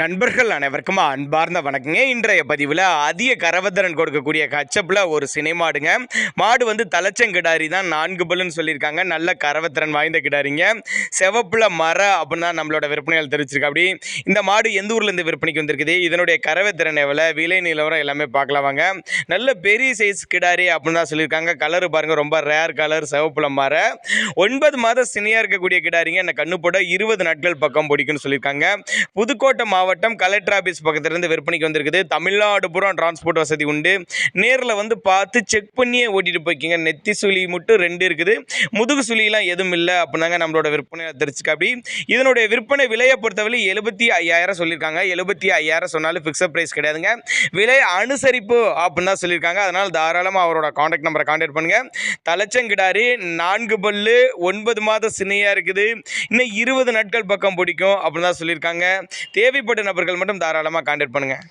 நண்பர்கள் அனைவருக்கும் அன்பார்ந்த வணக்கங்க. இன்றைய பதிவில் அதிக கரவத்திறன் கொடுக்கக்கூடிய கச்சப்பில் ஒரு சினை மாடுங்க. மாடு வந்து தலைச்சங்கிடாரி தான், 4 பல்லுன்னு சொல்லியிருக்காங்க. நல்ல கரவத்திறன் வாய்ந்த கிடாரிங்க. செவப்புல மர அப்படின்னு தான் நம்மளோட விற்பனையால் தெரிவிச்சிருக்கா. அப்படி இந்த மாடு எந்த ஊர்லேருந்து விற்பனைக்கு வந்திருக்குது, இதனுடைய கரவத்திறன் எவ்வளோ, விலை நிலவரம் எல்லாமே பார்க்கலாம் வாங்க. நல்ல பெரிய சைஸ் கிடாரி அப்படின்னு தான் சொல்லியிருக்காங்க. கலரு பாருங்கள், ரொம்ப ரேர் கலர், செவப்புல மர. 9 மாதம் சினையாக இருக்கக்கூடிய கிடாரிங்க. என்ன கண்ணு போட 20 நாட்கள் பக்கம் பிடிக்குன்னு சொல்லியிருக்காங்க. புதுக்கோட்டை மாவட்டம் கலெக்டர் ஆஃபீஸ் பக்கத்துலேருந்து விற்பனைக்கு வந்திருக்குது. தமிழ்நாடு பூரா டிரான்ஸ்போர்ட் வசதி உண்டு. நேரில் வந்து பார்த்து செக் பண்ணியே ஓட்டிகிட்டு போய்க்கிங்க. நெத்தி சுழி மட்டும் 2 இருக்குது, முதுகு சுழிலாம் எதுவும் இல்லை அப்படின்னாங்க நம்மளோட விற்பனை தெரிஞ்சுக்க. அப்படி இதனுடைய விற்பனை விலையை பொறுத்தவரை 75,000 சொல்லியிருக்காங்க. 75,000 சொன்னாலும் ஃபிக்ஸட் ப்ரைஸ் கிடையாதுங்க, விலை அனுசரிப்பு அப்படின்னு தான் சொல்லியிருக்காங்க. அதனால் தாராளமாக அவரோட காண்டாக்ட் நம்பரை காண்டாக்ட் பண்ணுங்கள். தலைச்சங்கிடாரி, 4 பல்லு, 9 மாதம் சினையாக இருக்குது, இன்னும் 20 நாட்கள் பக்கம் பிடிக்கும் அப்படின்னு தான் சொல்லியிருக்காங்க. தேவைப்பட்ட நபர்கள் மட்டும் தாராளமாக காண்டாக்ட் பண்ணுங்கள்.